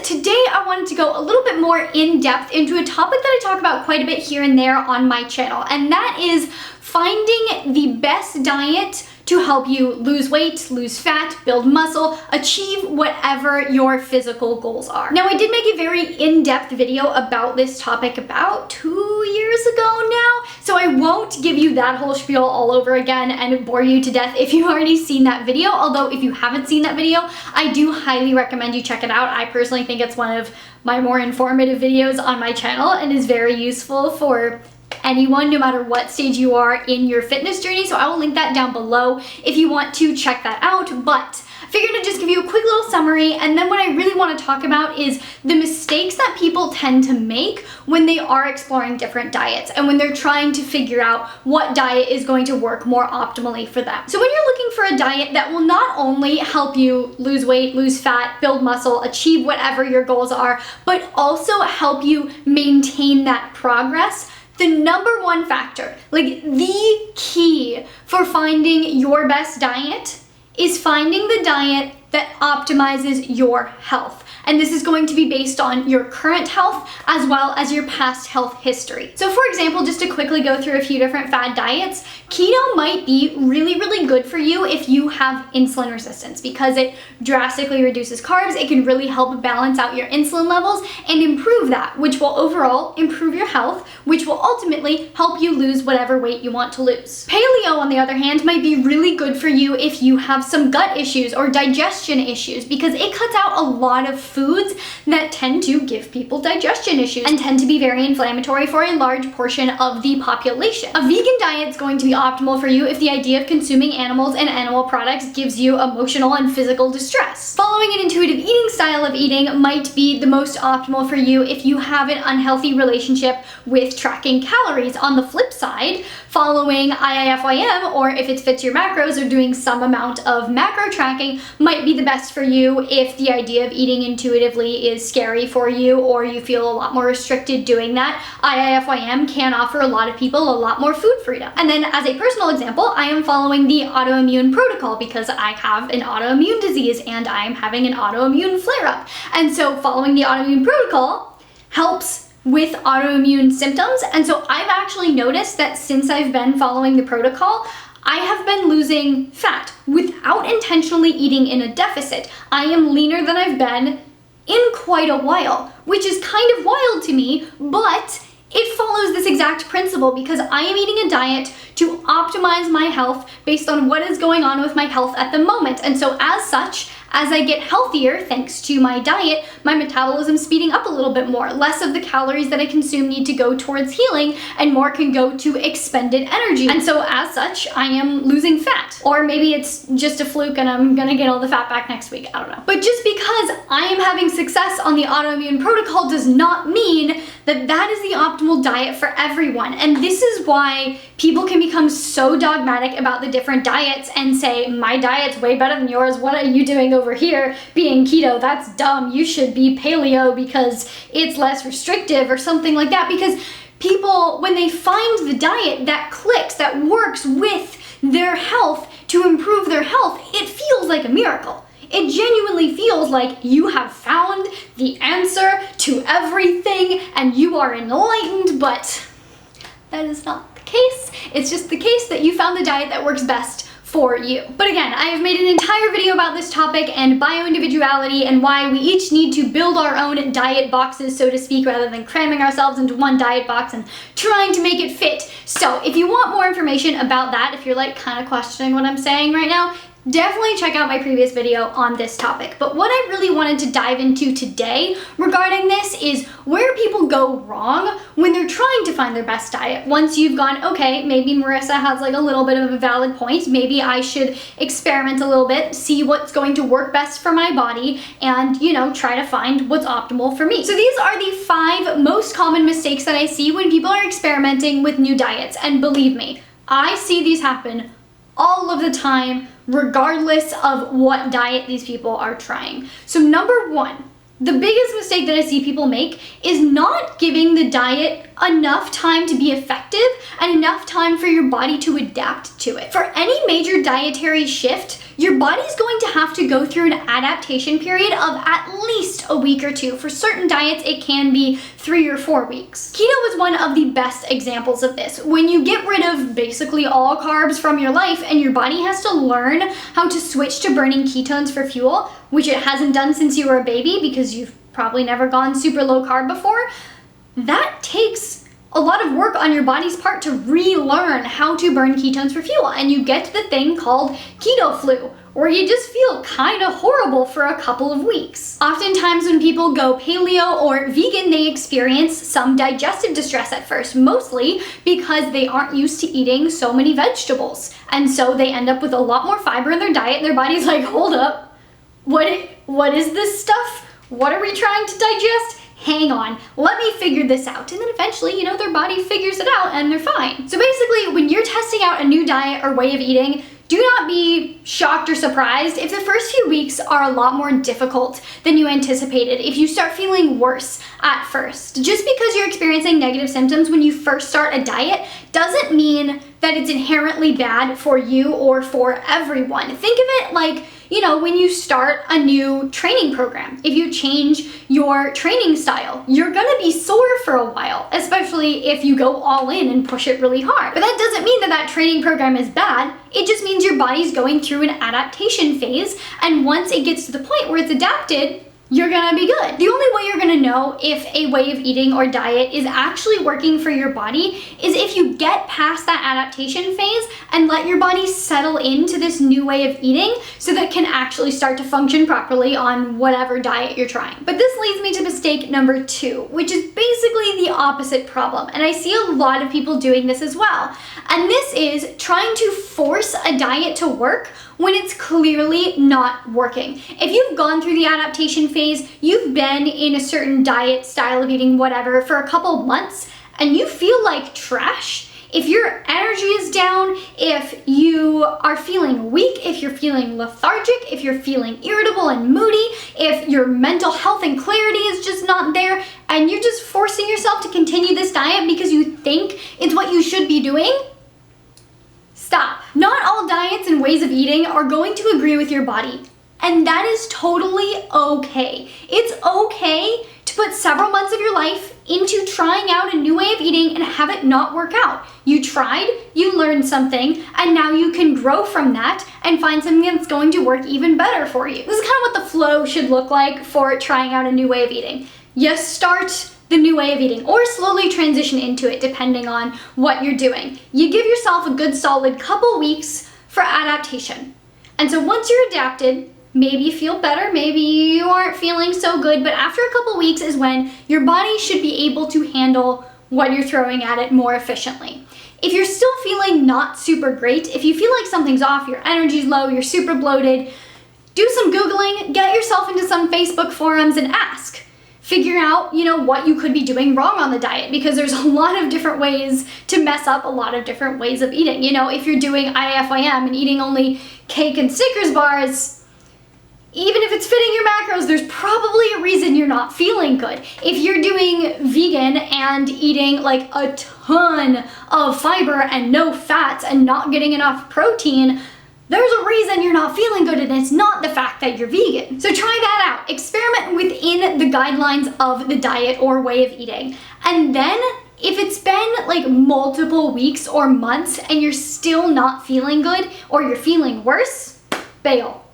today I wanted to go a little bit more in depth into a topic that I talk about quite a bit here and there on my channel, and that is finding the best diet to help you lose weight, lose fat, build muscle, achieve whatever your physical goals are. Now, I did make a very in-depth video about this topic about 2 years ago now, so I won't give you that whole spiel all over again and bore you to death if you've already seen that video. Although if you haven't seen that video, I do highly recommend you check it out. I personally think it's one of my more informative videos on my channel and is very useful for anyone, no matter what stage you are in your fitness journey. So I will link that down below if you want to check that out. But I figured to just give you a quick little summary, and then what I really want to talk about is the mistakes that people tend to make when they are exploring different diets and when they're trying to figure out what diet is going to work more optimally for them. So when you're looking for a diet that will not only help you lose weight, lose fat, build muscle, achieve whatever your goals are, but also help you maintain that progress, the number one factor, like the key for finding your best diet, is finding the diet that optimizes your health. And this is going to be based on your current health as well as your past health history. So for example, just to quickly go through a few different fad diets, keto might be really, really good for you if you have insulin resistance because it drastically reduces carbs. It can really help balance out your insulin levels and improve that, which will overall improve your health, which will ultimately help you lose whatever weight you want to lose. Paleo, on the other hand, might be really good for you if you have some gut issues or digestion issues because it cuts out a lot of foods that tend to give people digestion issues and tend to be very inflammatory for a large portion of the population. A vegan diet is going to be optimal for you if the idea of consuming animals and animal products gives you emotional and physical distress. Following an intuitive eating style of eating might be the most optimal for you if you have an unhealthy relationship with tracking calories. On the flip side, following IIFYM, or if it fits your macros, or doing some amount of macro tracking might be the best for you if the idea of eating intuitively is scary for you or you feel a lot more restricted doing that. IIFYM can offer a lot of people a lot more food freedom. And then as a personal example, I am following the autoimmune protocol because I have an autoimmune disease and I'm having an autoimmune flare-up. And so following the autoimmune protocol helps with autoimmune symptoms. And so I've actually noticed that since I've been following the protocol, I have been losing fat without intentionally eating in a deficit. I am leaner than I've been in quite a while, which is kind of wild to me, but it follows this exact principle because I am eating a diet to optimize my health based on what is going on with my health at the moment. And so as such, as I get healthier, thanks to my diet, my metabolism's speeding up a little bit more. Less of the calories that I consume need to go towards healing and more can go to expended energy. And so as such, I am losing fat. Or maybe it's just a fluke and I'm gonna get all the fat back next week, I don't know. But just because I am having success on the autoimmune protocol does not mean that that is the optimal diet for everyone. And this is why people can become so dogmatic about the different diets and say, my diet's way better than yours, what are you doing over here being keto? That's dumb, you should be paleo because it's less restrictive or something like that. Because people, when they find the diet that clicks, that works with their health to improve their health, it feels like a miracle. It genuinely feels like you have found the answer to everything and you are enlightened, but that is not the case. It's just the case that you found the diet that works best for you. But again, I have made an entire video about this topic and bioindividuality and why we each need to build our own diet boxes, so to speak, rather than cramming ourselves into one diet box and trying to make it fit. So if you want more information about that, if you're like kind of questioning what I'm saying right now, definitely check out my previous video on this topic. But what I really wanted to dive into today regarding this is where people go wrong when they're trying to find their best diet. Once you've gone, okay, maybe Marissa has like a little bit of a valid point, maybe I should experiment a little bit, see what's going to work best for my body, and try to find what's optimal for me. So these are the 5 most common mistakes that I see when people are experimenting with new diets. And believe me, I see these happen all of the time, regardless of what diet these people are trying. So number 1, the biggest mistake that I see people make is not giving the diet enough time to be effective and enough time for your body to adapt to it. For any major dietary shift, your body's going to have to go through an adaptation period of at least a week or two. For certain diets, it can be 3 or 4 weeks. Keto is one of the best examples of this. When you get rid of basically all carbs from your life and your body has to learn how to switch to burning ketones for fuel, which it hasn't done since you were a baby because you've probably never gone super low carb before, that takes a lot of work on your body's part to relearn how to burn ketones for fuel. And you get the thing called keto flu, where you just feel kind of horrible for a couple of weeks. Oftentimes when people go paleo or vegan, they experience some digestive distress at first, mostly because they aren't used to eating so many vegetables. And so they end up with a lot more fiber in their diet, and their body's like, hold up, what is this stuff? What are we trying to digest? Hang on, let me figure this out. And then eventually, their body figures it out and they're fine. So basically, when you're testing out a new diet or way of eating, do not be shocked or surprised if the first few weeks are a lot more difficult than you anticipated, if you start feeling worse at first. Just because you're experiencing negative symptoms when you first start a diet doesn't mean that it's inherently bad for you or for everyone. Think of it like, when you start a new training program. If you change your training style, you're gonna be sore for a while, especially if you go all in and push it really hard. But that doesn't mean that that training program is bad. It just means your body's going through an adaptation phase, and once it gets to the point where it's adapted, you're gonna be good. The only way you're gonna know if a way of eating or diet is actually working for your body is if you get past that adaptation phase and let your body settle into this new way of eating so that it can actually start to function properly on whatever diet you're trying. But this leads me to mistake number 2, which is basically the opposite problem. And I see a lot of people doing this as well. And this is trying to force a diet to work when it's clearly not working. If you've gone through the adaptation phase, you've been in a certain diet, style of eating, whatever, for a couple months, and you feel like trash, if your energy is down, if you are feeling weak, if you're feeling lethargic, if you're feeling irritable and moody, if your mental health and clarity is just not there, and you're just forcing yourself to continue this diet because you think it's what you should be doing, stop. Not all diets and ways of eating are going to agree with your body, and that is totally okay. It's okay to put several months of your life into trying out a new way of eating and have it not work out. You tried, you learned something, and now you can grow from that and find something that's going to work even better for you. This is kind of what the flow should look like for trying out a new way of eating. You start the new way of eating, or slowly transition into it depending on what you're doing. You give yourself a good solid couple weeks for adaptation. And so once you're adapted, maybe you feel better, maybe you aren't feeling so good, but after a couple weeks is when your body should be able to handle what you're throwing at it more efficiently. If you're still feeling not super great, if you feel like something's off, your energy's low, you're super bloated, do some Googling, get yourself into some Facebook forums and ask. Figure out, what you could be doing wrong on the diet, because there's a lot of different ways to mess up a lot of different ways of eating. If you're doing IIFYM and eating only cake and Snickers bars, even if it's fitting your macros, there's probably a reason you're not feeling good. If you're doing vegan and eating like a ton of fiber and no fats and not getting enough protein, there's a reason you're not feeling good, and it's not the fact that you're vegan. So try that out. Experiment within the guidelines of the diet or way of eating. And then if it's been like multiple weeks or months and you're still not feeling good or you're feeling worse, bail.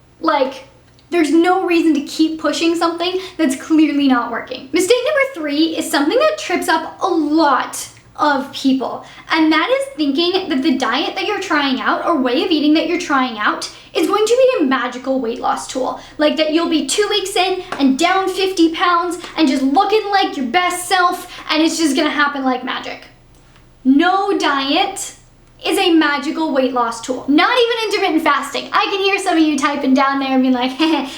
There's no reason to keep pushing something that's clearly not working. Mistake number 3 is something that trips up a lot of people, and that is thinking that the diet that you're trying out or way of eating that you're trying out is going to be a magical weight loss tool. Like that you'll be 2 weeks in and down 50 pounds and just looking like your best self, and it's just gonna happen like magic. No diet is a magical weight loss tool. Not even intermittent fasting. I can hear some of you typing down there and being like,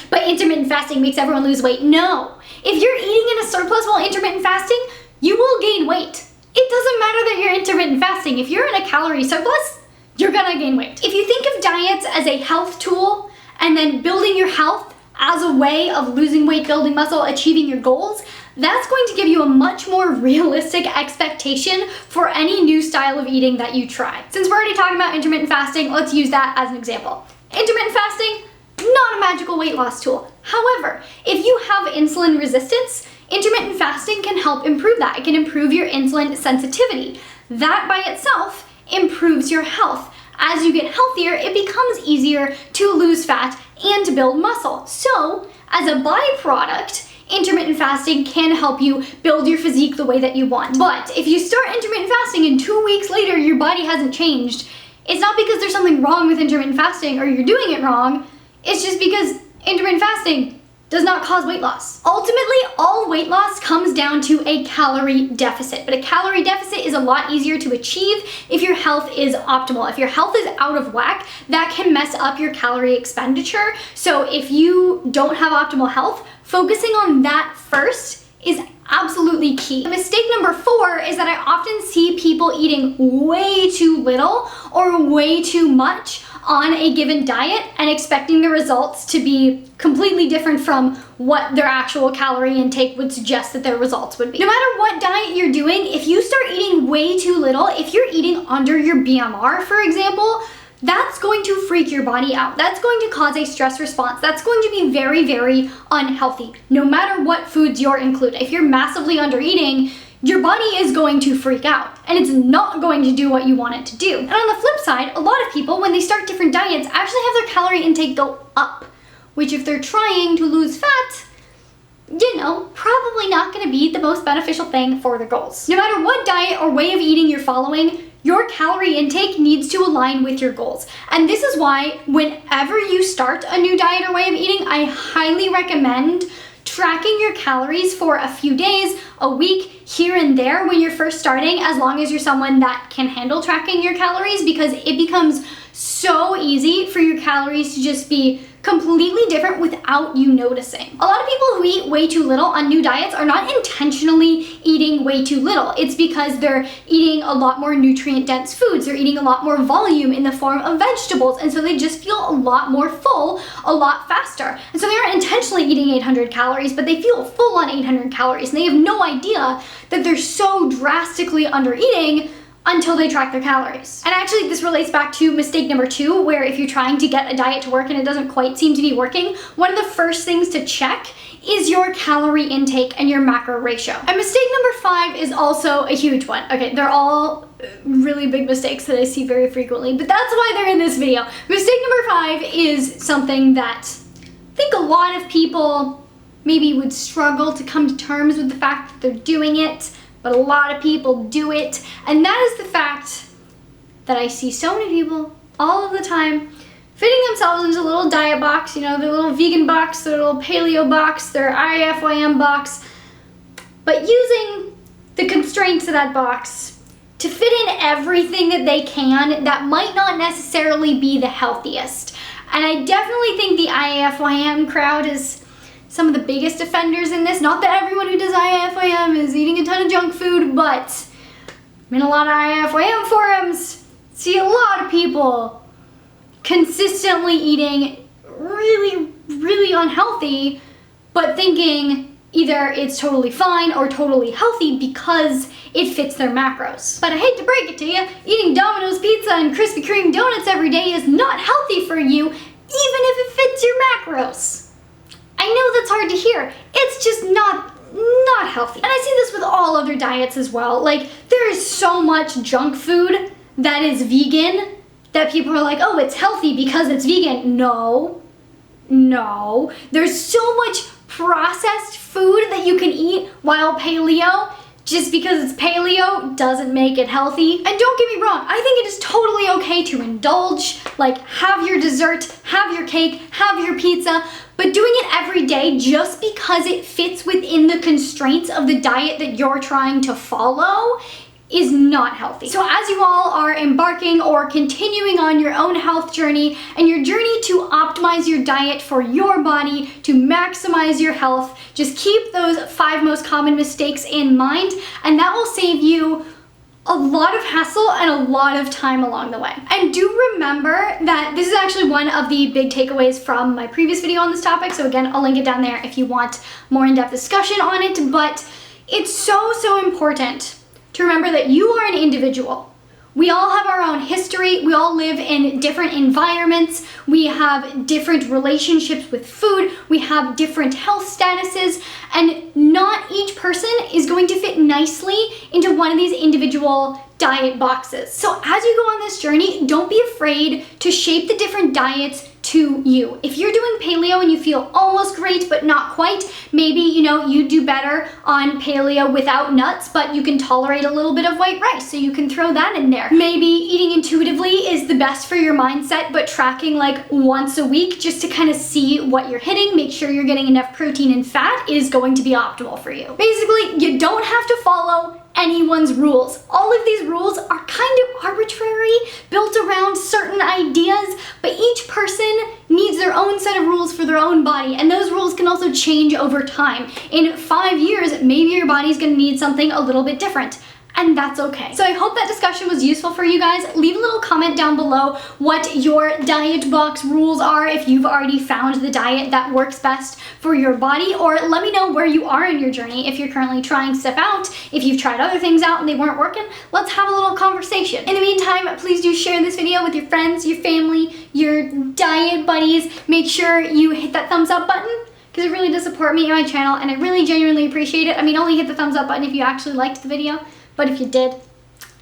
but intermittent fasting makes everyone lose weight. No. If you're eating in a surplus while intermittent fasting, you will gain weight. It doesn't matter that you're intermittent fasting. If you're in a calorie surplus, you're gonna gain weight. If you think of diets as a health tool and then building your health as a way of losing weight, building muscle, achieving your goals, that's going to give you a much more realistic expectation for any new style of eating that you try. Since we're already talking about intermittent fasting, let's use that as an example. Intermittent fasting, not a magical weight loss tool. However, if you have insulin resistance, intermittent fasting can help improve that. It can improve your insulin sensitivity. That by itself improves your health. As you get healthier, it becomes easier to lose fat and to build muscle. So, as a byproduct, intermittent fasting can help you build your physique the way that you want. But if you start intermittent fasting and 2 weeks later your body hasn't changed, it's not because there's something wrong with intermittent fasting or you're doing it wrong. It's just because intermittent fasting does not cause weight loss. Ultimately, all weight loss comes down to a calorie deficit, but a calorie deficit is a lot easier to achieve if your health is optimal. If your health is out of whack, that can mess up your calorie expenditure. So if you don't have optimal health, focusing on that first is absolutely key. Mistake number 4 is that I often see people eating way too little or way too much on a given diet and expecting the results to be completely different from what their actual calorie intake would suggest that their results would be. No matter what diet you're doing, if you start eating way too little, if you're eating under your BMR, for example, that's going to freak your body out. That's going to cause a stress response. That's going to be very, very unhealthy, no matter what foods you're including. If you're massively under eating, your body is going to freak out and it's not going to do what you want it to do. And on the flip side, a lot of people, when they start different diets, actually have their calorie intake go up, which if they're trying to lose fat, probably not gonna be the most beneficial thing for their goals. No matter what diet or way of eating you're following, your calorie intake needs to align with your goals. And this is why whenever you start a new diet or way of eating, I highly recommend tracking your calories for a few days, a week, here and there when you're first starting, as long as you're someone that can handle tracking your calories, because it becomes so easy for your calories to just be completely different without you noticing. A lot of people who eat way too little on new diets are not intentionally eating way too little. It's because they're eating a lot more nutrient-dense foods. They're eating a lot more volume in the form of vegetables, and so they just feel a lot more full a lot faster. And so they aren't intentionally eating 800 calories, but they feel full on 800 calories, and they have no idea that they're so drastically under eating until they track their calories. And actually this relates back to mistake number 2, where if you're trying to get a diet to work and it doesn't quite seem to be working, one of the first things to check is your calorie intake and your macro ratio. And mistake number 5 is also a huge one. Okay, they're all really big mistakes that I see very frequently, but that's why they're in this video. Mistake number 5 is something that I think a lot of people maybe would struggle to come to terms with the fact that they're doing it, but a lot of people do it, and that is the fact that I see so many people all of the time fitting themselves into a little diet box, their little vegan box, their little paleo box, their IIFYM box, but using the constraints of that box to fit in everything that they can that might not necessarily be the healthiest. And I definitely think the IIFYM crowd is some of the biggest offenders in this. Not that everyone who does IIFYM is eating a ton of junk food, but I'm in a lot of IIFYM forums, see a lot of people consistently eating really, really unhealthy, but thinking either it's totally fine or totally healthy because it fits their macros. But I hate to break it to you, eating Domino's pizza and Krispy Kreme donuts every day is not healthy for you, even if it fits your macros. I know that's hard to hear. It's just not healthy. And I see this with all other diets as well. Like, there is so much junk food that is vegan that people are like, oh, it's healthy because it's vegan. No. There's so much processed food that you can eat while paleo. Just because it's paleo doesn't make it healthy. And don't get me wrong, I think it is totally okay to indulge, like have your dessert, have your cake, have your pizza, but doing it every day just because it fits within the constraints of the diet that you're trying to follow is not healthy. So as you all are embarking or continuing on your own health journey and your journey to optimize your diet for your body, to maximize your health, just keep those 5 most common mistakes in mind, and that will save you a lot of hassle and a lot of time along the way. And do remember that this is actually one of the big takeaways from my previous video on this topic, so again, I'll link it down there if you want more in-depth discussion on it, but it's so important to remember that you are an individual We all have our own history. We all live in different environments. We have different relationships with food. We have different health statuses, and not each person is going to fit nicely into one of these individual diet boxes. So as you go on this journey, don't be afraid to shape the different diets to you. If you're doing paleo and you feel almost great but not quite, maybe you do better on paleo without nuts, but you can tolerate a little bit of white rice, so you can throw that in there. Maybe eating intuitively is the best for your mindset, but tracking like once a week just to kind of see what you're hitting, make sure you're getting enough protein and fat, is going to be optimal for you. Basically, you don't have to follow anyone's rules. All of these rules are kind of arbitrary, built around certain ideas, but each person needs their own set of rules for their own body, and those rules can also change over time. In 5 years, maybe your body's gonna need something a little bit different, and that's okay. So I hope that discussion was useful for you guys. Leave a little comment down below what your diet box rules are, if you've already found the diet that works best for your body, or let me know where you are in your journey. If you're currently trying stuff out, if you've tried other things out and they weren't working, let's have a little conversation. In the meantime, please do share this video with your friends, your family, your diet buddies. Make sure you hit that thumbs up button, because it really does support me and my channel, and I really genuinely appreciate it. I mean, only hit the thumbs up button if you actually liked the video, but if you did,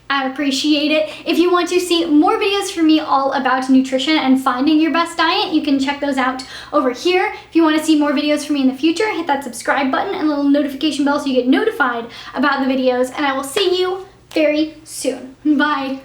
I appreciate it. If you want to see more videos from me all about nutrition and finding your best diet, you can check those out over here. If you want to see more videos from me in the future, hit that subscribe button and the little notification bell so you get notified about the videos, and I will see you very soon. Bye.